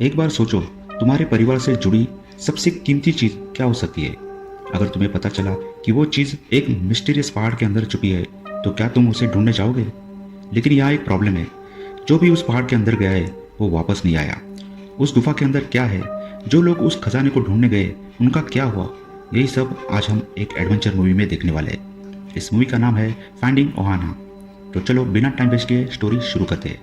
एक बार सोचो, तुम्हारे परिवार से जुड़ी सबसे कीमती चीज क्या हो सकती है। अगर तुम्हें पता चला कि वो चीज एक मिस्टीरियस पहाड़ के अंदर छुपी है, तो क्या तुम उसे ढूंढने जाओगे? लेकिन यहाँ एक प्रॉब्लम है। जो भी उस पहाड़ के अंदर गया है वो वापस नहीं आया। उस गुफा के अंदर क्या है? जो लोग उस खजाने को ढूंढने गए उनका क्या हुआ? यही सब आज हम एक एडवेंचर मूवी में देखने वाले हैं। इस मूवी का नाम है फाइंडिंग ओहाना। तो चलो बिना टाइम वेस्ट किए स्टोरी शुरू करते हैं।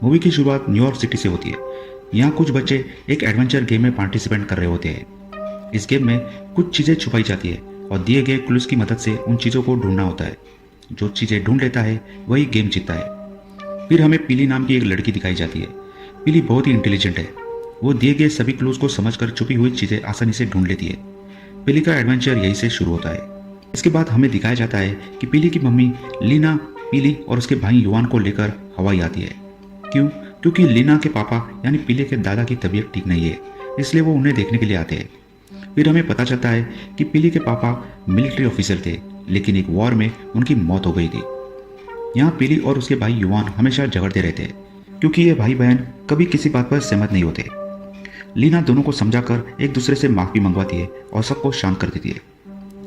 मूवी की शुरुआत न्यूयॉर्क सिटी से होती है। यहाँ कुछ बच्चे एक एडवेंचर गेम में पार्टिसिपेट कर रहे होते हैं। इस गेम में कुछ चीज़ें छुपाई जाती है और दिए गए क्लूज की मदद से उन चीज़ों को ढूंढना होता है। जो चीज़ें ढूंढ लेता है वही गेम जीतता है। फिर हमें पीली नाम की एक लड़की दिखाई जाती है। पीली बहुत ही इंटेलिजेंट है। वो दिए गए सभी क्लूज को समझकर छुपी हुई चीज़ें आसानी से ढूंढ लेती है। पीली का एडवेंचर यहीं से शुरू होता है। इसके बाद हमें दिखाया जाता है कि पीली की मम्मी लीना पीली और उसके भाई युवान को लेकर हवाई आती है। क्यों? क्योंकि लीना के पापा यानी पीले के दादा की तबीयत ठीक नहीं है, इसलिए वो उन्हें देखने के लिए आते हैं। फिर हमें पता चलता है कि पीली के पापा मिलिट्री ऑफिसर थे, लेकिन एक वॉर में उनकी मौत हो गई थी। यहाँ पीली और उसके भाई युवान हमेशा झगड़ते रहते हैं, क्योंकि ये भाई बहन कभी किसी बात पर सहमत नहीं होते। लीना दोनों को समझाकर एक दूसरे से माफी मंगवाती है और सबको शांत कर देती है।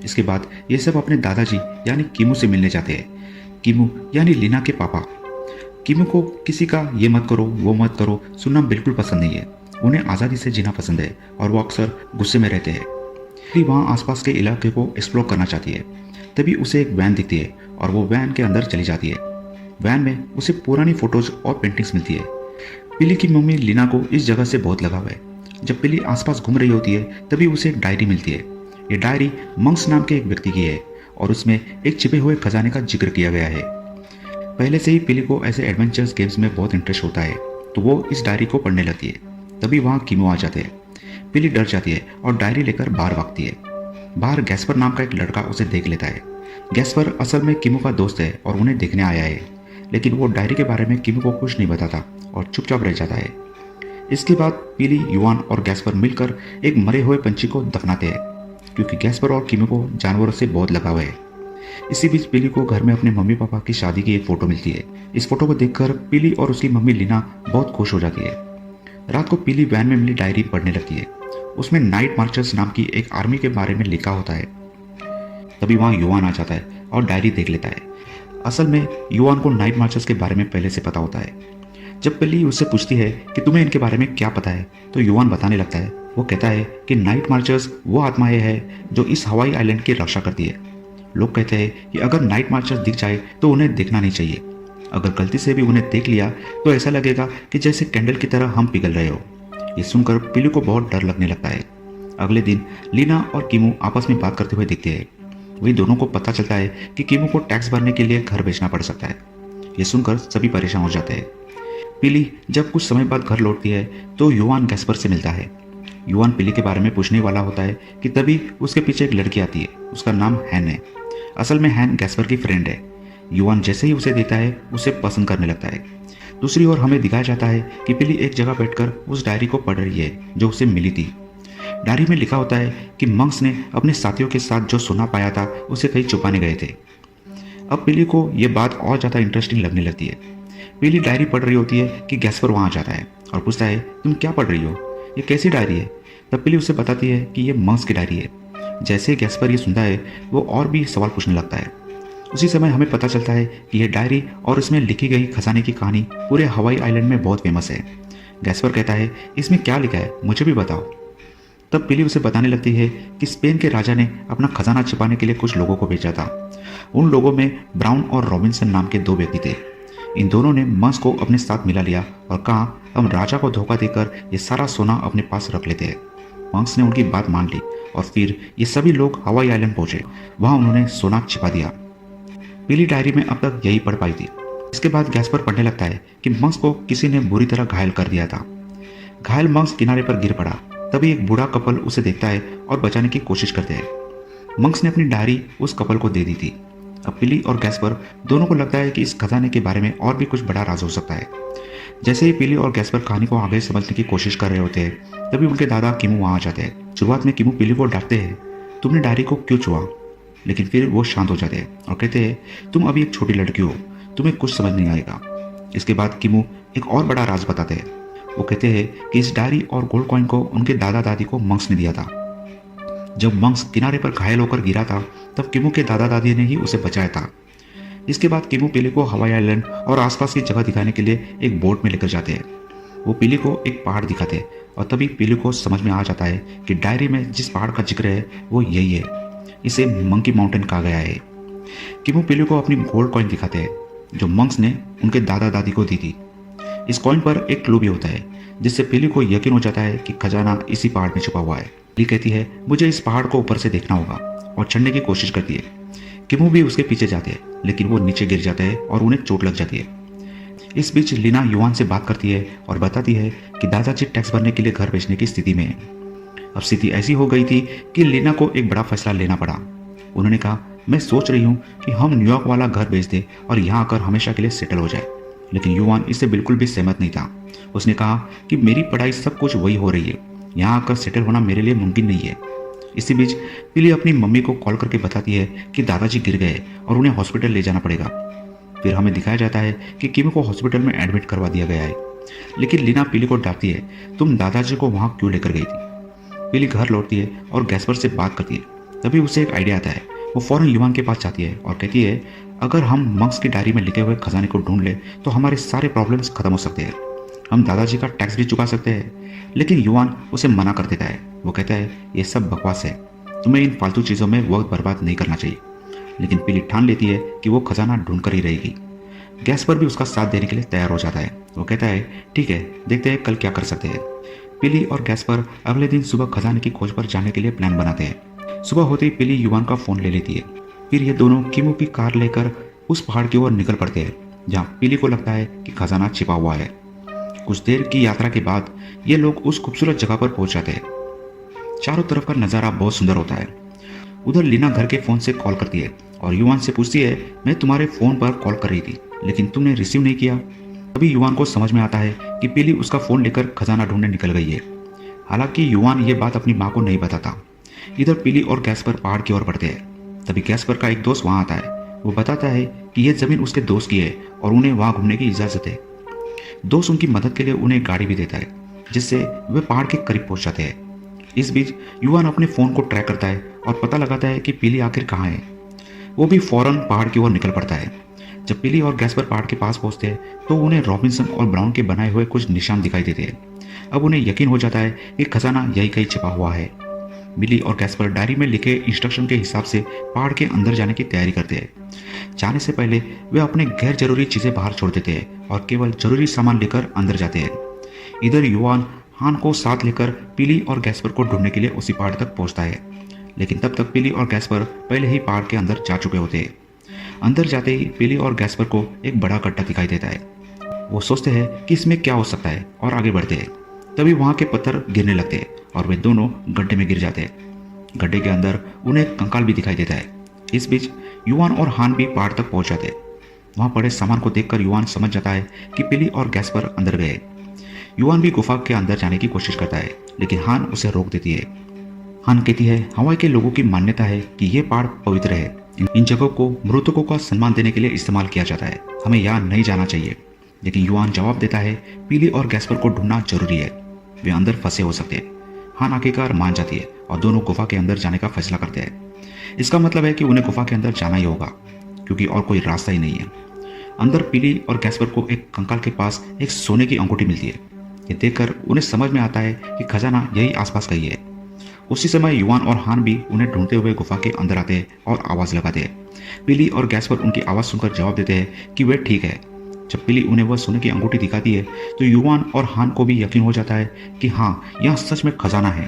इसके बाद ये सब अपने दादाजी यानी कीमू से मिलने जाते हैं। कीमू यानी लीना के पापा। कीमू को किसी का ये मत करो वो मत करो सुनना बिल्कुल पसंद नहीं है। उन्हें आज़ादी से जीना पसंद है और वो अक्सर गुस्से में रहते हैं। फिर वहाँ आसपास के इलाके को एक्सप्लोर करना चाहती है। तभी उसे एक वैन दिखती है और वो वैन के अंदर चली जाती है। वैन में उसे पुरानी फोटोज और पेंटिंग्स मिलती है। पिली की मम्मी लीना को इस जगह से बहुत लगाव है। जब पिली आसपास घूम रही होती है तभी उसे एक डायरी मिलती है। ये डायरी मंक्स नाम के एक व्यक्ति की है और उसमें एक छिपे हुए खजाने का जिक्र किया गया है। पहले से ही पिली को ऐसे एडवेंचर्स गेम्स में बहुत इंटरेस्ट होता है, तो वो इस डायरी को पढ़ने लगती है। तभी वहाँ कीमो आ जाते हैं। पिली डर जाती है और डायरी लेकर बाहर भागती है। बाहर गैस्पर नाम का एक लड़का उसे देख लेता है। गैस्पर असल में कीमो का दोस्त है और उन्हें देखने आया है, लेकिन वो डायरी के बारे में कीमो को कुछ नहीं बताता और चुपचाप रह जाता है। इसके बाद पीली, युवान और गैस्पर मिलकर एक मरे हुए पंछी को दफनाते हैं, क्योंकि गैस्पर और कीमो को जानवरों से बहुत लगाव है। इसी बीच पीली को घर में अपने मम्मी पापा की शादी की एक फोटो मिलती है। इस फोटो को देखकर पीली और उसकी मम्मी लीना बहुत खुश हो जाती है। रात को पीली वैन में मिली डायरी पढ़ने लगती है। उसमें नाइट मार्चर्स नाम की एक आर्मी के बारे में लिखा होता है। तभी वहाँ युवान आ जाता है और डायरी देख लेता है। असल में युवान को नाइट मार्चर्स के बारे में पहले से पता होता है। जब पीली उससे पूछती है कि तुम्हें इनके बारे में क्या पता है, तो युवान बताने लगता है। वो कहता है कि नाइट मार्चर्स वो आत्माएं हैं जो इस हवाई आइलैंड की रक्षा करती है। लोग कहते हैं कि अगर नाइट मार्चर्स दिख जाए तो उन्हें देखना नहीं चाहिए। अगर गलती से भी उन्हें देख लिया तो ऐसा लगेगा कि जैसे कैंडल की तरह हम पिघल रहे हो। ये सुनकर पीली को बहुत डर लगने लगता है। अगले दिन लीना और कीमू आपस में बात करते हुए दिखते हैं। वही दोनों को पता चलता है कि कीमू को टैक्स भरने के लिए घर बेचना पड़ सकता है। ये सुनकर सभी परेशान हो जाते हैं। पीली जब कुछ समय बाद घर लौटती है तो युवान गैस्पर से मिलता है। युवान पीली के बारे में पूछने वाला होता है कि तभी उसके पीछे एक लड़की आती है। उसका नाम हैन है। असल में हैन गैस्पर की फ्रेंड है। युवान जैसे ही उसे देखता है उसे पसंद करने लगता है। दूसरी ओर हमें दिखाया जाता है कि पीली एक जगह बैठकर उस डायरी को पढ़ रही है जो उसे मिली थी। डायरी में लिखा होता है कि मंक्स ने अपने साथियों के साथ जो सोना पाया था उसे कहीं छुपाने गए थे। अब पीली को यह बात और ज़्यादा इंटरेस्टिंग लगने लगती है। पीली डायरी पढ़ रही होती है कि गैस्पर वहाँ आ जाता है और पूछता है, तुम क्या पढ़ रही हो? ये कैसी डायरी है? तब पीली उसे बताती है कि ये मंक्स की डायरी है। जैसे ही गैस्पर ये सुनता है वो और भी सवाल पूछने लगता है। उसी समय हमें पता चलता है कि यह डायरी और इसमें लिखी गई खजाने की कहानी पूरे हवाई आइलैंड में बहुत फेमस है। गैस्पर कहता है, इसमें क्या लिखा है मुझे भी बताओ। तब पीली उसे बताने लगती है कि स्पेन के राजा ने अपना खजाना छिपाने के लिए कुछ लोगों को भेजा था। उन लोगों में ब्राउन और रॉबिन्सन नाम के दो व्यक्ति थे। इन दोनों ने मंक्स को अपने साथ मिला लिया और कहा, हम राजा को धोखा देकर ये सारा सोना अपने पास रख लेते हैं। मंक्स ने उनकी बात मान ली और फिर ये सभी लोग हवाई आइलैंड पहुंचे। वहां उन्होंने सोना छिपा दिया। पीली डायरी में अब तक यही पढ़ पाई थी। इसके बाद गैस्पर पढ़ने लगता है कि मंक्स को किसी ने बुरी तरह घायल कर दिया था। घायल मंक्स किनारे पर गिर पड़ा। तभी एक बूढ़ा कपल उसे देखता है और बचाने की कोशिश करते हैं। मंक्स ने अपनी डायरी उस कपल को दे दी थी। अब पिली और गैस्पर दोनों को लगता है कि इस खजाने के बारे में और भी कुछ बड़ा राज हो सकता है। जैसे ही पिली और गैस्पर कहानी को आगे समझने की कोशिश कर रहे होते हैं तभी उनके दादा कीमू वहाँ आ जाते हैं। शुरुआत में कीमू पिली को डांटते हैं, तुमने डायरी को क्यों छुआ? लेकिन फिर वो शांत हो जाते हैं और कहते हैं, तुम अभी एक छोटी लड़की हो, तुम्हें कुछ समझ नहीं आएगा। इसके बाद कीमू एक और बड़ा राज बताते हैं। वो कहते हैं कि इस डायरी और गोल्ड कॉइन को उनके दादा दादी को मंक्स ने दिया था। जब मंक्स किनारे पर घायल होकर गिरा था तब किमू के दादा दादी ने ही उसे बचाया था। इसके बाद किमू पिली को हवाई आइलैंड और आसपास की जगह दिखाने के लिए एक बोट में लेकर जाते हैं। वो पिली को एक पहाड़ दिखाते हैं और तभी पिली को समझ में आ जाता है कि डायरी में जिस पहाड़ का जिक्र है वो यही है। इसे मंकी माउंटेन कहा गया है। किमू पिली को अपनी गोल्ड कॉइन दिखाते हैं जो मंक्स ने उनके दादा दादी को दी थी। इस कॉइन पर एक क्लू भी होता है जिससे पिली को यकीन हो जाता है कि खजाना इसी पहाड़ में छुपा हुआ है। पिली कहती है मुझे इस पहाड़ को ऊपर से देखना होगा और चढ़ने की कोशिश करती है। किमू भी उसके पीछे जाते हैं लेकिन वो नीचे गिर जाते हैं और उन्हें चोट लग जाती है। इस बीच लीना युआन से बात करती है और बताती है कि दादाजी टैक्स भरने के लिए घर बेचने की स्थिति में है। अब स्थिति ऐसी हो गई थी कि लीना को एक बड़ा फैसला लेना पड़ा। उन्होंने कहा मैं सोच रही हूँ कि हम न्यूयॉर्क वाला घर बेच दें और यहाँ आकर हमेशा के लिए सेटल हो जाए। लेकिन युआन इससे बिल्कुल भी सहमत नहीं था। उसने कहा कि मेरी पढ़ाई सब कुछ वही हो रही है, यहाँ आकर सेटल होना मेरे लिए मुमकिन नहीं है। इसी बीच पिली अपनी मम्मी को कॉल करके बताती है कि दादाजी गिर गए और उन्हें हॉस्पिटल ले जाना पड़ेगा। फिर हमें दिखाया जाता है कि किमू को हॉस्पिटल में एडमिट करवा दिया गया है। लेकिन लीना पिली को डांटती है तुम दादाजी को वहाँ क्यों लेकर गई थी। पिली घर लौटती है और गैस्पर से बात करती है। तभी उसे एक आइडिया आता है। वो फौरन युआन के पास जाती है और कहती है अगर हम मंक्स की डायरी में लिखे हुए खजाने को ढूंढ ले तो हमारे सारे प्रॉब्लम्स खत्म हो सकते हैं। हम दादाजी का टैक्स भी चुका सकते हैं। लेकिन युआन उसे मना कर देता है। वो कहता है ये सब बकवास है, तुम्हें इन फालतू चीज़ों में वक्त बर्बाद नहीं करना चाहिए। लेकिन पिली ठान लेती है कि वो खजाना ढूंढ कर ही रहेगी। गैस्पर भी उसका साथ देने के लिए तैयार हो जाता है। वो कहता है ठीक है, देखते हैं कल क्या कर सकते हैं। पिली और गैस्पर अगले दिन सुबह खजाने की खोज पर जाने के लिए प्लान बनाते हैं। सुबह होते ही पिली युआन का फोन ले लेती है। फिर ये दोनों किमू की कार लेकर उस पहाड़ की ओर निकल पड़ते हैं जहाँ पिली को लगता है कि खजाना छिपा हुआ है। कुछ देर की यात्रा के बाद ये लोग उस खूबसूरत जगह पर पहुंच जाते हैं। चारों तरफ का नज़ारा बहुत सुंदर होता है। उधर लीना घर के फ़ोन से कॉल करती है और युआन से पूछती है मैं तुम्हारे फ़ोन पर कॉल कर रही थी लेकिन तुमने रिसीव नहीं किया। तभी युआन को समझ में आता है कि पिली उसका फ़ोन लेकर खजाना ढूंढने निकल गई है। हालांकि युआन ये बात अपनी माँ को नहीं बताता। इधर पिली और गैस्पर पहाड़ की ओर बढ़ते हैं। तभी गैस्पर का एक दोस्त वहाँ आता है। वो बताता है कि यह ज़मीन उसके दोस्त की है और उन्हें वहाँ घूमने की इजाज़त है। दोस्त उनकी मदद के लिए उन्हें गाड़ी भी देता है जिससे वे पहाड़ के करीब पहुँच जाते हैं। इस बीच युआन अपने फ़ोन को ट्रैक करता है और पता लगाता है कि पिली आखिर कहाँ है। वो भी फौरन पहाड़ की ओर निकल पड़ता है। जब पिली और गैस्पर पहाड़ के पास पहुंचते हैं तो उन्हें रॉबिन्सन और ब्राउन के बनाए हुए कुछ निशान दिखाई देते हैं। अब उन्हें यकीन हो जाता है कि खजाना यही कहीं छिपा हुआ है। बिली और गैस्पर डायरी में लिखे इंस्ट्रक्शन के हिसाब से पहाड़ के अंदर जाने की तैयारी करते हैं। जाने से पहले वे अपने गैर जरूरी चीज़ें बाहर छोड़ देते हैं और केवल जरूरी सामान लेकर अंदर जाते हैं। इधर युआन हान को साथ लेकर पिली और गैस्पर को ढूंढने के लिए उसी पहाड़ तक पहुंचता है। लेकिन तब तक पिली और गैस्पर पहले ही पहाड़ के अंदर जा चुके होते हैं। अंदर जाते ही पिली और गैस्पर को एक बड़ा गड्ढा दिखाई देता है। वो सोचते हैं कि इसमें क्या हो सकता है और आगे बढ़ते हैं। तभी वहाँ के पत्थर गिरने लगते हैं और वे दोनों गड्ढे में गिर जाते हैं। गड्ढे के अंदर उन्हें एक कंकाल भी दिखाई देता है। इस बीच युआन और हान भी पहाड़ तक पहुंच जाते हैं। वहाँ पड़े सामान को देखकर युआन समझ जाता है कि पिली और गैस्पर अंदर गए। युआन भी गुफा के अंदर जाने की कोशिश करता है लेकिन हान उसे रोक देती है। हान कहती है हवाई के लोगों की मान्यता है कि ये पहाड़ पवित्र है। इन जगहों को मृतकों का सम्मान देने के लिए इस्तेमाल किया जाता है। हमें यहाँ नहीं जाना चाहिए। लेकिन युआन जवाब देता है पिली और गैस्पर को ढूंढना जरूरी है, वे अंदर फंसे हो सकते हैं। हान आखिरकार मान जाती है और दोनों गुफा के अंदर जाने का फैसला करते हैं। इसका मतलब है कि उन्हें गुफा के अंदर जाना ही होगा क्योंकि और कोई रास्ता ही नहीं है। अंदर पिली और गैस्पर को एक कंकाल के पास एक सोने की अंगूठी मिलती है। ये देखकर उन्हें समझ में आता है कि खजाना यही आसपास का ही है। उसी समय युआन और हान भी उन्हें ढूंढते हुए गुफा के अंदर आते हैं और आवाज़ लगाते हैं। पिली और गैस्पर उनकी आवाज़ सुनकर जवाब देते हैं कि वे ठीक है। जब पिली उन्हें वह सोने की अंगूठी दिखाती है तो युआन और हान को भी यकीन हो जाता है कि हाँ, यहाँ सच में खजाना है।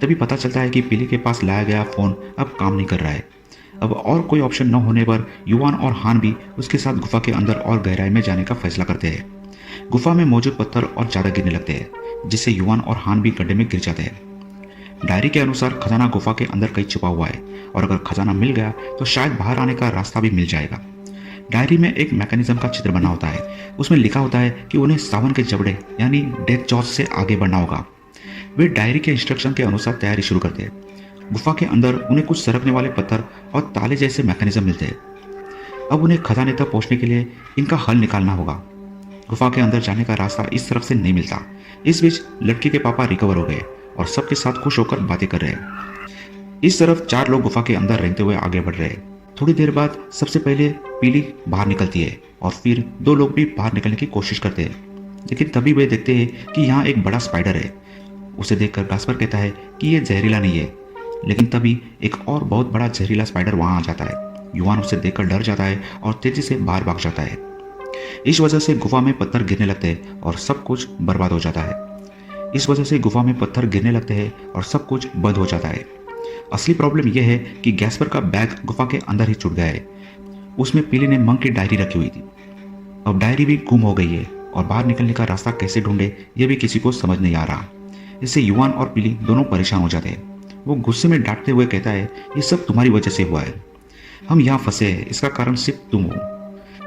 तभी पता चलता है कि पिली के पास लाया गया फ़ोन अब काम नहीं कर रहा है। अब और कोई ऑप्शन न होने पर युआन और हान भी उसके साथ गुफा के अंदर और गहराई में जाने का फैसला करते हैं। गुफा में मौजूद पत्थर और ज़्यादा गिरने लगते हैं जिससे युआन और हान भी गड्ढे में गिर जाते हैं। डायरी के अनुसार खजाना गुफा के अंदर कहीं छुपा हुआ है और अगर खजाना मिल गया तो शायद बाहर आने का रास्ता भी मिल जाएगा। डायरी में एक मैकेनिज्म का चित्र बना होता है। उसमें लिखा होता है कि उन्हें सावन के जबड़े यानी डेथ जॉस से आगे बढ़ना होगा। वे डायरी के इंस्ट्रक्शन के अनुसार तैयारी शुरू करते हैं। गुफा के अंदर उन्हें कुछ सरकने वाले पत्थर और ताले जैसे मैकेनिज्म मिलते हैं। अब उन्हें खजाने तक पहुंचने के लिए इनका हल निकालना होगा। गुफा के अंदर जाने का रास्ता इस तरफ से नहीं मिलता, इस बीच लड़की के पापा रिकवर हो गए और सबके साथ खुश होकर बातें कर रहे हैं। इस तरफ 4 लोग गुफा के अंदर रेंगते हुए आगे बढ़ रहे हैं। थोड़ी देर बाद सबसे पहले पीली बाहर निकलती है और फिर 2 लोग भी बाहर निकलने की कोशिश करते हैं, लेकिन तभी वे देखते हैं कि यहाँ एक बड़ा स्पाइडर है। उसे देखकर गास्पर कहता है कि ये जहरीला नहीं है, लेकिन तभी एक और बहुत बड़ा जहरीला स्पाइडर वहां आ जाता है। युवान उसे देखकर डर जाता है और तेजी से बाहर भाग जाता है। इस वजह से गुफा में पत्थर गिरने लगते हैं और सब कुछ बर्बाद हो जाता है। इस वजह से गुफा में पत्थर गिरने लगते हैं और सब कुछ बंद हो जाता है। असली प्रॉब्लम यह है कि गैस्पर का बैग गुफा के अंदर ही छूट गया है। उसमें पीली ने मंक की डायरी रखी हुई थी। अब डायरी भी गुम हो गई है और बाहर निकलने का रास्ता कैसे ढूंढे ये भी किसी को समझ नहीं आ रहा। इससे युवान और पीली दोनों परेशान हो जाते हैं। वो गुस्से में डांटते हुए कहता है, ये सब तुम्हारी वजह से हुआ है, हम यहाँ फंसे हैं, इसका कारण सिर्फ तुम हो।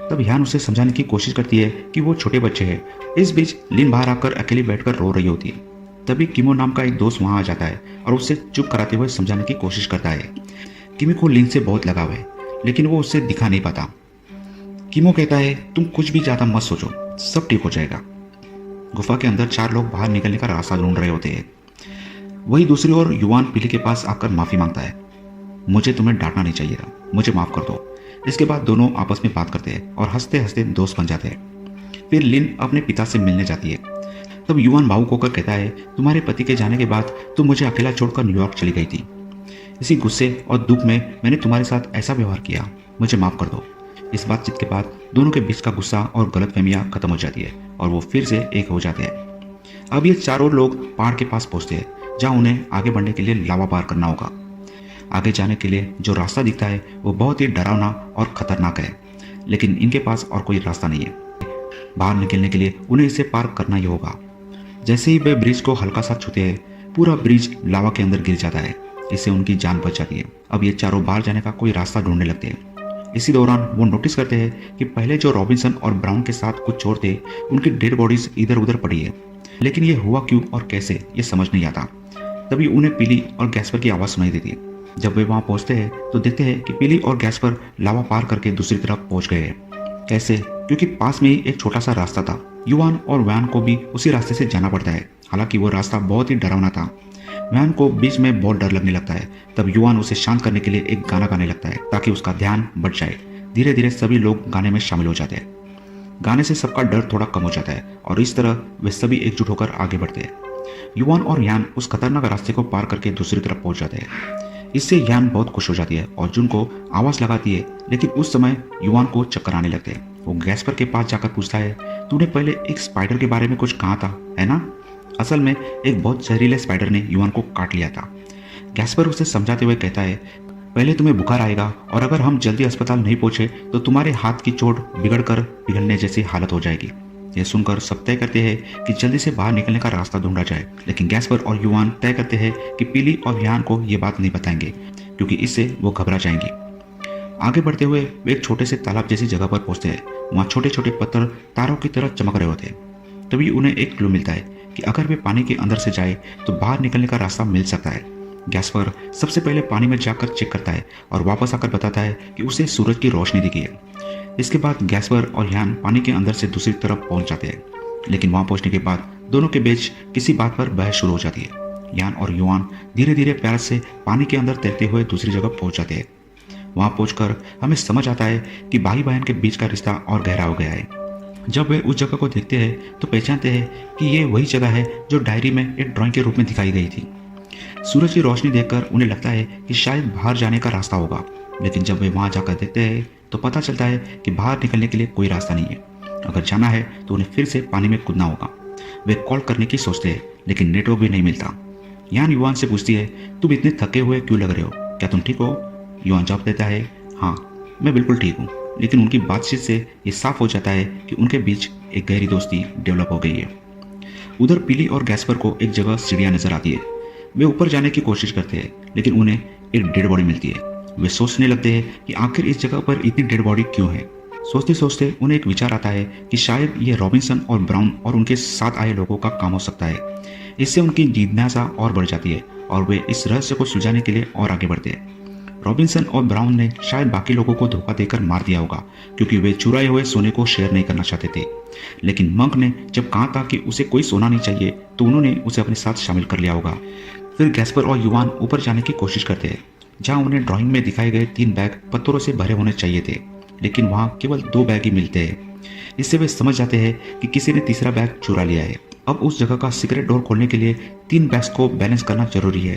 तब यान उसे समझाने की कोशिश करती है कि वो छोटे बच्चे हैं। इस बीच लिन बाहर आकर अकेली बैठकर रो रही होती है। तभी किमो नाम का एक दोस्त वहां आ जाता है और उससे चुप कराते हुए समझाने की कोशिश करता है। किमी को लिन से बहुत लगाव है, लेकिन वो उससे दिखा नहीं पाता। किमो कहता है, तुम कुछ भी ज्यादा मत सोचो, सब ठीक हो जाएगा। गुफा के अंदर 4 लोग बाहर निकलने का रास्ता ढूंढ रहे होते हैं। वही दूसरी ओर युवान पीली के पास आकर माफी मांगता है। मुझे तुम्हें डांटना नहीं चाहिए था, मुझे माफ कर दो। इसके बाद दोनों आपस में बात करते हैं और हंसते हंसते दोस्त बन जाते हैं। फिर लिन अपने पिता से मिलने जाती है। तब युवान भावुक होकर कहता है, तुम्हारे पति के जाने के बाद तुम मुझे अकेला छोड़कर न्यूयॉर्क चली गई थी। इसी गुस्से और दुख में मैंने तुम्हारे साथ ऐसा व्यवहार किया, मुझे माफ कर दो। इस बातचीत के बाद दोनों के बीच का गुस्सा और गलतफहमियां खत्म हो जाती है और वो फिर से एक हो जाते हैं। अब ये चारों लोग पहाड़ के पास पहुंचते हैं, जहां उन्हें आगे बढ़ने के लिए लावा पार करना होगा। आगे जाने के लिए जो रास्ता दिखता है वो बहुत ही डरावना और खतरनाक है, लेकिन इनके पास और कोई रास्ता नहीं है। बाहर निकलने के लिए उन्हें इसे पार करना ही होगा। जैसे ही वे ब्रिज को हल्का सा छूते हैं, पूरा ब्रिज लावा के अंदर गिर जाता है। इससे उनकी जान बच जाती है। अब ये चारों बाहर जाने का कोई रास्ता ढूंढने लगते हैं। इसी दौरान वो नोटिस करते हैं कि पहले जो रॉबिन्सन और ब्राउन के साथ कुछ चोर थे, उनकी डेड बॉडीज इधर उधर पड़ी है, लेकिन ये हुआ क्यों और कैसे ये समझ नहीं आता। तभी उन्हें पीली और गैस्पर की आवाज़ सुनाई देती है। जब वे वहां पहुंचते हैं तो देखते हैं कि पीली और गैस्पर लावा पार करके दूसरी तरफ पहुंच गए हैं। कैसे? क्योंकि पास में ही एक छोटा सा रास्ता था। युवान और वैन को भी उसी रास्ते से जाना पड़ता है। हालांकि वो रास्ता बहुत ही डरावना था। वैन को बीच में बहुत डर लगने लगता है। तब युवान उसे शांत करने के लिए एक गाना गाने लगता है ताकि उसका ध्यान बढ़ जाए। धीरे धीरे सभी लोग गाने में शामिल हो जाते हैं। गाने से सबका डर थोड़ा कम हो जाता है और इस तरह वे सभी एकजुट होकर आगे बढ़ते हैं। युवान और यान उस खतरनाक रास्ते को पार करके दूसरी तरफ पहुंच जाते हैं। इससे यान बहुत खुश हो जाती है और जुन को आवाज लगाती है, लेकिन उस समय युवान को चक्कर आने लगते हैं। वो गैस्पर के पास जाकर पूछता है, तूने पहले एक स्पाइडर के बारे में कुछ कहा था, है ना? असल में एक बहुत जहरीले स्पाइडर ने युवान को काट लिया था। गैस्पर उसे समझाते हुए कहता है, पहले तुम्हें बुखार आएगा और अगर हम जल्दी अस्पताल नहीं पहुंचे तो तुम्हारे हाथ की चोट बिगड़कर पिघलने जैसी हालत हो जाएगी। यह सुनकर सब तय करते हैं कि जल्दी से बाहर निकलने का रास्ता ढूंढा जाए, लेकिन गैस्पर और युवान तय करते हैं कि पीली और यान को यह बात नहीं बताएंगे, क्योंकि इससे वो घबरा जाएंगी। आगे बढ़ते हुए वे एक छोटे से तालाब जैसी जगह पर पहुंचते हैं। वहाँ छोटे छोटे पत्थर तारों की तरह चमक रहे होते हैं। तभी उन्हें एक क्लू मिलता है कि अगर वे पानी के अंदर से जाए तो बाहर निकलने का रास्ता मिल सकता है। गैस्पर सबसे पहले पानी में जाकर चेक करता है और वापस आकर बताता है कि उसे सूरज की रोशनी दिखी है। इसके बाद गैस्पर और यान पानी के अंदर से दूसरी तरफ पहुंच जाते हैं, लेकिन वहां पहुंचने के बाद दोनों के बीच किसी बात पर बहस शुरू हो जाती है। यान और युवान धीरे धीरे प्यार से पानी के अंदर तैरते हुए दूसरी जगह पहुंच जाते हैं। वहां पहुंचकर हमें समझ आता है कि भाई बहन के बीच का रिश्ता और गहरा हो गया है। जब वे उस जगह को देखते हैं तो पहचानते हैं कि ये वही जगह है जो डायरी में एक ड्राइंग के रूप में दिखाई गई थी। सूरज की रोशनी देखकर उन्हें लगता है कि शायद बाहर जाने का रास्ता होगा, लेकिन जब वे वहां जाकर देखते हैं तो पता चलता है कि बाहर निकलने के लिए कोई रास्ता नहीं है। अगर जाना है तो उन्हें फिर से पानी में कूदना होगा। वे कॉल करने की सोचते हैं, लेकिन नेटवर्क भी नहीं मिलता। यान युवान से पूछती है, तुम इतने थके हुए क्यों लग रहे हो, क्या तुम ठीक हो? युवान जवाब देता है, हाँ मैं बिल्कुल ठीक हूँ। लेकिन उनकी बातचीत से ये साफ हो जाता है कि उनके बीच एक गहरी दोस्ती डेवलप हो गई है। उधर पीली और गैस्पर को एक जगह सीढ़ियाँ नजर आती है। वे ऊपर जाने की कोशिश करते हैं, लेकिन उन्हें एक डेड बॉडी मिलती है। वे सोचने लगते हैं कि आखिर इस जगह पर इतनी डेड बॉडी क्यों है। सोचते सोचते उन्हें एक विचार आता है कि शायद ये रॉबिन्सन और ब्राउन और उनके साथ आए लोगों का काम हो सकता है। इससे उनकी जिज्ञासा और बढ़ जाती है और वे इस रहस्य को सुलझाने के लिए और आगे बढ़ते हैं। रॉबिन्सन और ब्राउन ने शायद बाकी लोगों को धोखा देकर मार दिया होगा, क्योंकि वे चुराए हुए सोने को शेयर नहीं करना चाहते थे। लेकिन मंक ने जब कहा था कि उसे कोई सोना नहीं चाहिए, तो उन्होंने उसे अपने साथ शामिल कर लिया होगा। फिर गैस्पर और युवान ऊपर जाने की कोशिश करते हैं, जहाँ उन्हें ड्राइंग में दिखाए गए 3 बैग पत्थरों से भरे होने चाहिए थे, लेकिन वहाँ केवल 2 बैग ही मिलते हैं। इससे वे समझ जाते हैं कि किसी ने तीसरा बैग चुरा लिया है। अब उस जगह का सीक्रेट डोर खोलने के लिए 3 बैग्स को बैलेंस करना जरूरी है।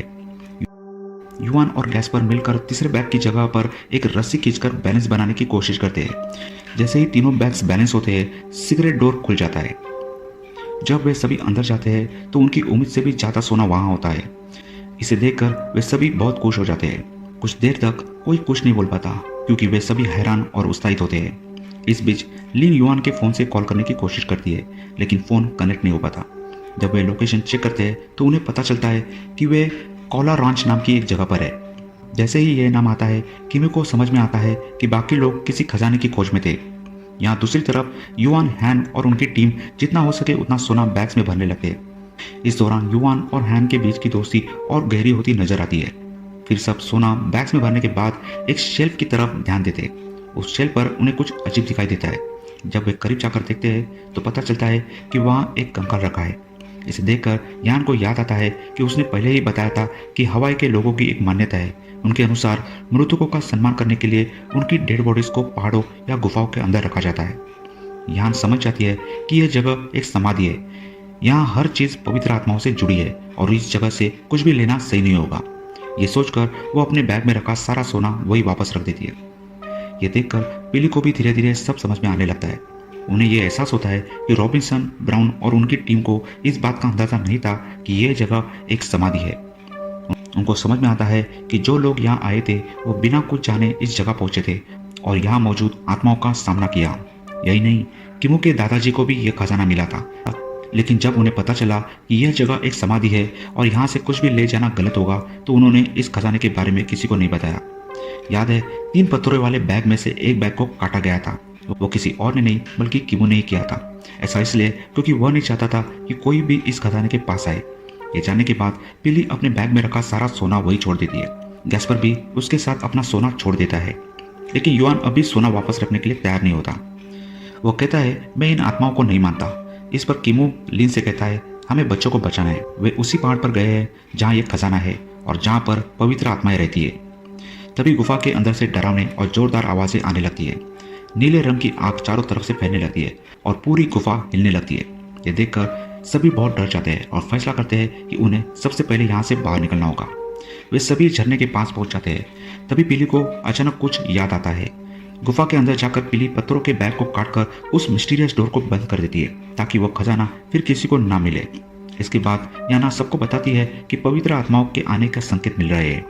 युवान और गैस्पर मिलकर तीसरे बैग की जगह पर एक रस्सी खींचकर बैलेंस बनाने की कोशिश करते हैं। जैसे ही तीनों बैग्स बैलेंस होते हैं, सीक्रेट डोर खुल जाता है। जब वे सभी अंदर जाते हैं तो उनकी उम्मीद से भी ज्यादा सोना वहां होता है। इसे देखकर वे सभी बहुत खुश हो जाते हैं। कुछ देर तक कोई कुछ नहीं बोल पाता, क्योंकि वे सभी हैरान और उत्साहित होते हैं। इस बीच लिन युआन के फोन से कॉल करने की कोशिश करती है, लेकिन फोन कनेक्ट नहीं हो पाता। जब वे लोकेशन चेक करते हैं तो उन्हें पता चलता है कि वे कॉला रांच नाम की एक जगह पर है। जैसे ही यह नाम आता है, किमी को समझ में आता है कि बाकी लोग किसी खजाने की खोज में थे। यहाँ दूसरी तरफ युआन, हैन और उनकी टीम जितना हो सके उतना सोना बैग्स में भरने लगते हैं। इस दौरान युआन और हैन के बीच की दोस्ती और गहरी होती नजर आती है। फिर सब सोना बैग्स में भरने के बाद एक शेल्फ की तरफ ध्यान देते हैं। उस शेल्फ पर उन्हें कुछ अजीब दिखाई देता है। जब वे करीब जाकर देखते हैं तो पता चलता है कि वहाँ एक कंकाल रखा है। इसे देखकर यान को याद आता है कि उसने पहले ही बताया था कि हवाई के लोगों की एक मान्यता है। उनके अनुसार मृतकों का सम्मान करने के लिए उनकी डेड बॉडीज को पहाड़ों या गुफाओं के अंदर रखा जाता है। यान समझ जाती है कि यह जगह एक समाधि है। यहाँ हर चीज पवित्र आत्माओं से जुड़ी है और इस जगह से कुछ भी लेना सही नहीं होगा। ये सोचकर वो अपने बैग में रखा सारा सोना वही वापस रख देती है। ये देखकर पिली को भी धीरे धीरे सब समझ में आने लगता है। उन्हें यह एहसास होता है कि रॉबिन्सन, ब्राउन और उनकी टीम को इस बात का अंदाजा नहीं था कि यह जगह एक समाधि है। उनको समझ में आता है कि जो लोग यहाँ आए थे वो बिना कुछ जाने इस जगह पहुंचे थे और यहाँ मौजूद आत्माओं का सामना किया। यही नहीं, किमू के दादाजी को भी यह खजाना मिला था। लेकिन जब उन्हें पता चला कि यह जगह एक समाधि है और यहाँ से कुछ भी ले जाना गलत होगा, तो उन्होंने इस खजाने के बारे में किसी को नहीं बताया। याद है, 3 पत्थरों वाले बैग में से एक बैग को काटा गया था। वो किसी और ने नहीं बल्कि किमू ने ही किया था। ऐसा इसलिए क्योंकि वह नहीं चाहता था कि कोई भी इस खजाने के पास आए। ये जानने के बाद पिली अपने बैग में रखा सारा सोना वही छोड़ देती है। गैस्पर भी उसके साथ अपना सोना छोड़ देता है, लेकिन युआन अभी सोना वापस रखने के लिए तैयार नहीं होता। वो कहता है, मैं इन आत्माओं को नहीं मानता। इस पर किमू लिन से कहता है, हमें बच्चों को बचाना है। वे उसी पहाड़ पर गए हैं जहाँ ये खजाना है और जहाँ पर पवित्र आत्माएं रहती है। तभी गुफा के अंदर से डरावने और जोरदार आवाजें आने लगती है। नीले रंग की आग चारों तरफ से फैलने लगती है और पूरी गुफा हिलने लगती है। ये देखकर सभी बहुत डर जाते हैं और फैसला करते हैं कि उन्हें सबसे पहले यहाँ से बाहर निकलना होगा। वे सभी झरने के पास पहुंच जाते हैं। तभी पिली को अचानक कुछ याद आता है। गुफा के अंदर जाकर पिली पत्थरों के बैग को काटकर उस मिस्टीरियस डोर को बंद कर देती है, ताकि वह खजाना फिर किसी को ना मिले। इसके बाद याना सबको बताती है कि पवित्र आत्माओं के आने का संकेत मिल रहे हैं।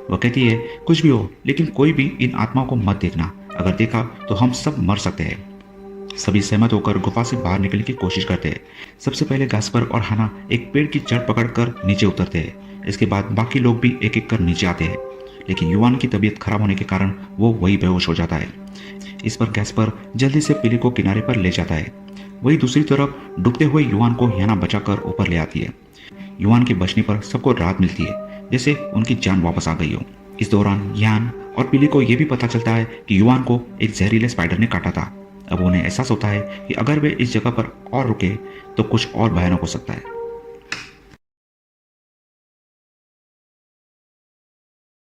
वह कहती है, कुछ भी हो, लेकिन कोई भी इन आत्माओं को मत देखना। अगर देखा तो हम सब मर सकते हैं। सभी सहमत होकर गुफा से बाहर निकलने की कोशिश करते हैं। सबसे पहले गैस्पर और हाना एक पेड़ की जड़ पकड़कर नीचे उतरते हैं। इसके बाद बाकी लोग भी एक एक कर नीचे आते हैं, लेकिन युआन की तबीयत खराब होने के कारण वो वही बेहोश हो जाता है। इस पर गैस्पर जल्दी से पिली को किनारे पर ले जाता है। वही दूसरी तरफ डूबते हुए युआन को याना बचाकर ऊपर ले आती है। युआन के बचने पर सबको राहत मिलती है, जैसे उनकी जान वापस आ गई हो। इस दौरान यान और पिली को यह भी पता चलता है कि युआन को एक जहरीले स्पाइडर ने काटा था। अब उन्हें एहसास होता है कि अगर वे इस जगह पर और रुके तो कुछ और भयानक हो सकता है।